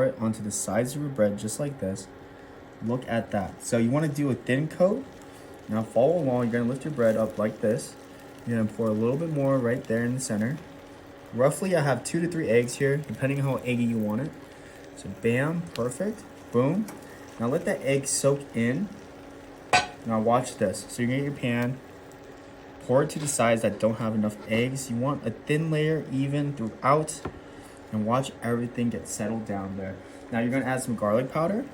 it onto the sides of your bread just like this. Look at that. So you want to do a thin coat. Now follow along. You're going to lift your bread up like this. You're going to pour a little bit more right there in the center. Roughly I have 2 to 3 eggs here, depending on how eggy you want it. So bam, perfect, boom. Now let that egg soak in. Now watch this. So you're going to get your pan, pour it to the sides that don't have enough eggs. You want a thin layer even throughout, and watch everything get settled down there. Now you're going to add some garlic powder,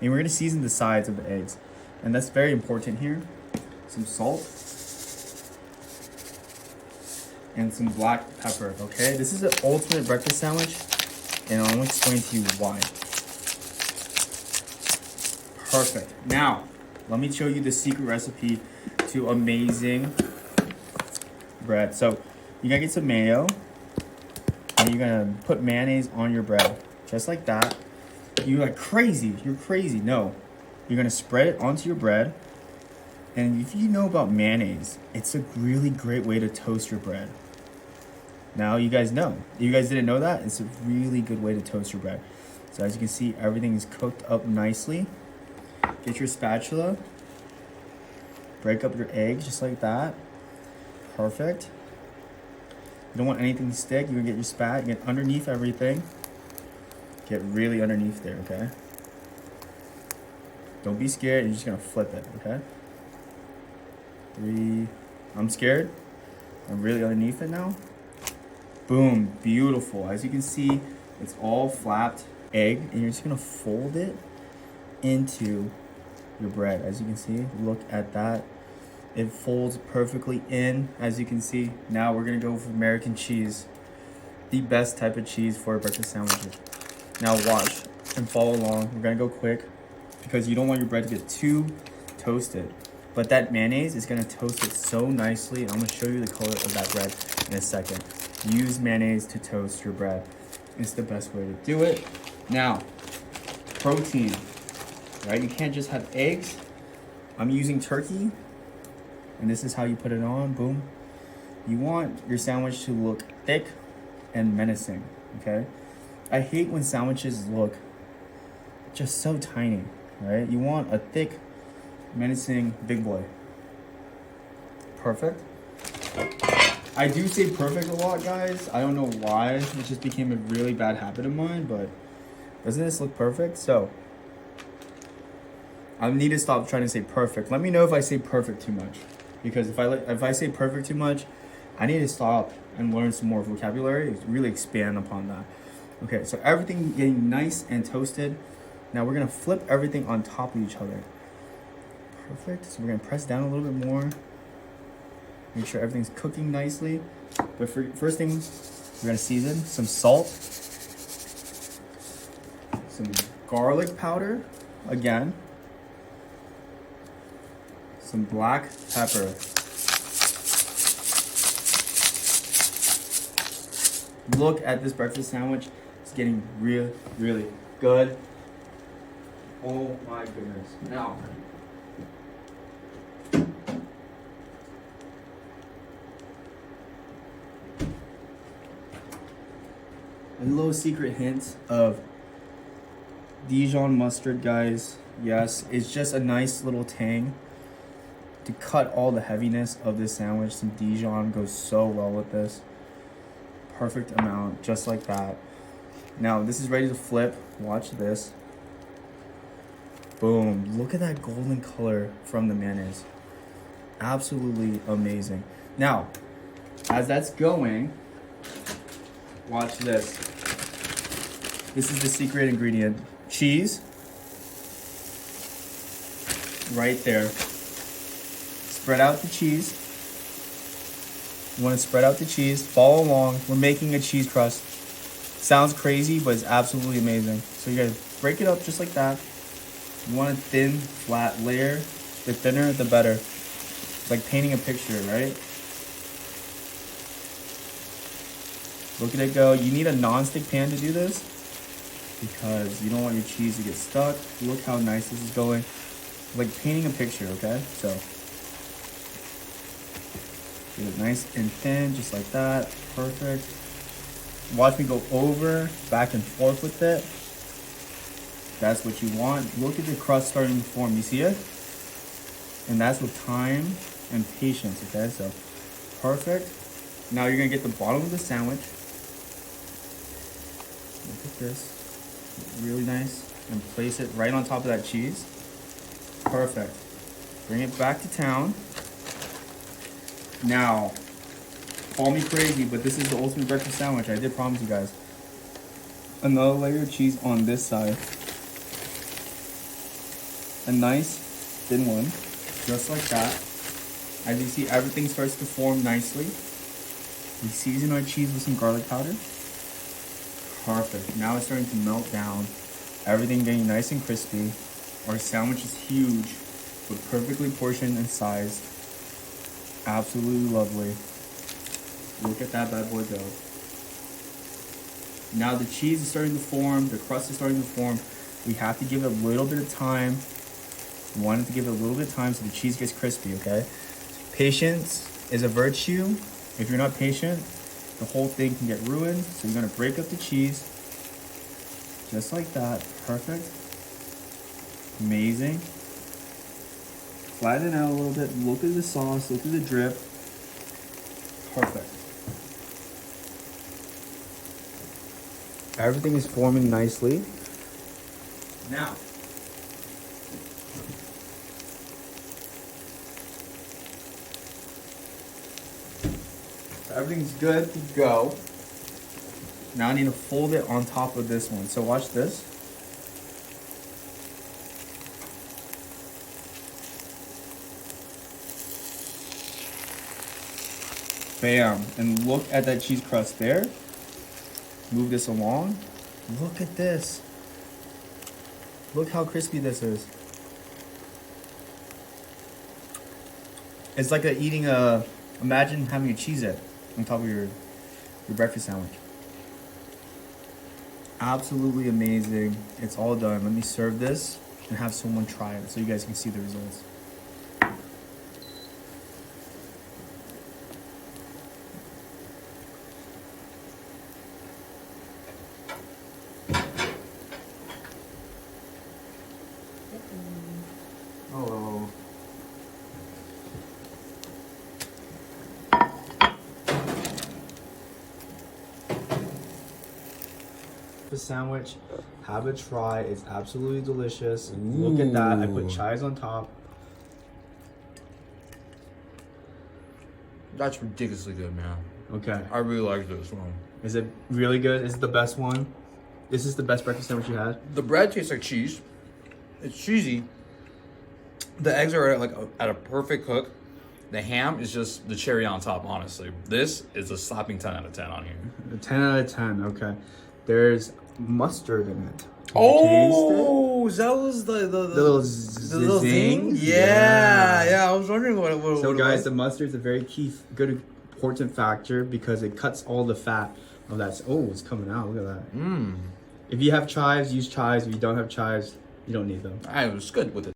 and we're going to season the sides of the eggs. And that's very important here. Some salt and some black pepper, okay? This is the ultimate breakfast sandwich, and I'll explain to you why. Perfect. Now, let me show you the secret recipe to amazing bread. So, you're gonna get some mayo, and you're gonna put mayonnaise on your bread, just like that. You're like, crazy, you're crazy. No, you're gonna spread it onto your bread, and if you know about mayonnaise, it's a really great way to toast your bread. Now you guys know. If you guys didn't know that, it's a really good way to toast your bread. So as you can see, everything is cooked up nicely. Get your spatula. Break up your eggs just like that. Perfect. You don't want anything to stick. You're gonna get your spat, get underneath everything. Get really underneath there, okay? Don't be scared, you're just gonna flip it, okay? 3, I'm scared. I'm really underneath it now. Boom, beautiful. As you can see, it's all flapped egg, and you're just gonna fold it into your bread. As you can see, look at that. It folds perfectly in, as you can see. Now we're gonna go with American cheese, the best type of cheese for breakfast sandwiches. Now watch and follow along. We're gonna go quick because you don't want your bread to get too toasted. But that mayonnaise is gonna toast it so nicely, and I'm gonna show you the color of that bread in a second. Use mayonnaise to toast your bread. It's the best way to do it. Now, protein, right? You can't just have eggs. I'm using turkey, and this is how you put it on, boom. You want your sandwich to look thick and menacing, okay? I hate when sandwiches look just so tiny, right? You want a thick, menacing big boy. Perfect. I do say perfect a lot, guys. I don't know why. It just became a really bad habit of mine, but doesn't this look perfect? So, I need to stop trying to say perfect. Let me know if I say perfect too much. Because if I say perfect too much, I need to stop and learn some more vocabulary, really expand upon that. Okay, so everything getting nice and toasted. Now we're gonna flip everything on top of each other. Perfect, so we're gonna press down a little bit more. Make sure everything's cooking nicely. But first thing, we're gonna season some salt, some garlic powder, again, some black pepper. Look at this breakfast sandwich. It's getting really, really good. Oh my goodness. Now, a little secret hint of Dijon mustard, guys. Yes, it's just a nice little tang to cut all the heaviness of this sandwich. Some Dijon goes so well with this. Perfect amount, just like that. Now this is ready to flip. Watch this. Boom, look at that golden color from the mayonnaise. Absolutely amazing. Now, as that's going, watch this. This is the secret ingredient. Cheese. Right there. Spread out the cheese. You want to spread out the cheese. Follow along. We're making a cheese crust. Sounds crazy, but it's absolutely amazing. So you guys break it up just like that. You want a thin, flat layer. The thinner, the better. It's like painting a picture, right? Look at it go. You need a non-stick pan to do this because you don't want your cheese to get stuck. Look how nice this is going. Like painting a picture, okay? So, get it nice and thin, just like that. Perfect. Watch me go over, back and forth with it. That's what you want. Look at the crust starting to form. You see it? And that's with time and patience, okay? So, perfect. Now you're gonna get the bottom of the sandwich. Look at this. Really nice. And place it right on top of that cheese. Perfect. Bring it back to town. Now, call me crazy, but this is the ultimate breakfast sandwich. I did promise you guys. Another layer of cheese on this side. A nice thin one, just like that. As you see, everything starts to form nicely. We season our cheese with some garlic powder. Perfect. Now it's starting to melt down. Everything getting nice and crispy. Our sandwich is huge, but perfectly portioned and sized. Absolutely lovely. Look at that bad boy go. Now the cheese is starting to form, the crust is starting to form. We have to give it a little bit of time. We wanted to give it a little bit of time so the cheese gets crispy, okay? Patience is a virtue. If you're not patient, the whole thing can get ruined. So you're gonna break up the cheese. Just like that, perfect. Amazing. Flatten it out a little bit. Look at the sauce, look at the drip. Perfect. Everything is forming nicely. Now, so everything's good to go. Now I need to fold it on top of this one. So watch this. Bam. And look at that cheese crust there. Move this along. Look at this. Look how crispy this is. It's like eating a, imagine having a Cheez-It on top of your breakfast sandwich. Absolutely amazing. It's all done. Let me serve this and have someone try it so you guys can see the results. Hello. The sandwich, have a try. It's absolutely delicious. Ooh. Look at that. I put chives on top. That's ridiculously good, man. Okay. I really like this one. Is it really good? Is it the best one? Is this the best breakfast sandwich you had? The bread tastes like cheese. It's cheesy. The eggs are at a perfect cook. The ham is just the cherry on top, honestly. This is a slapping 10 out of 10 on here. A 10 out of 10, okay. There's mustard in it. Oh, that was the little zing? Yeah. I was wondering what So what guys, the mustard is a very key, good, important factor because it cuts all the fat of that. Oh, it's coming out. Look at that. If you have chives, use chives. If you don't have chives, you don't need them. I was good with it.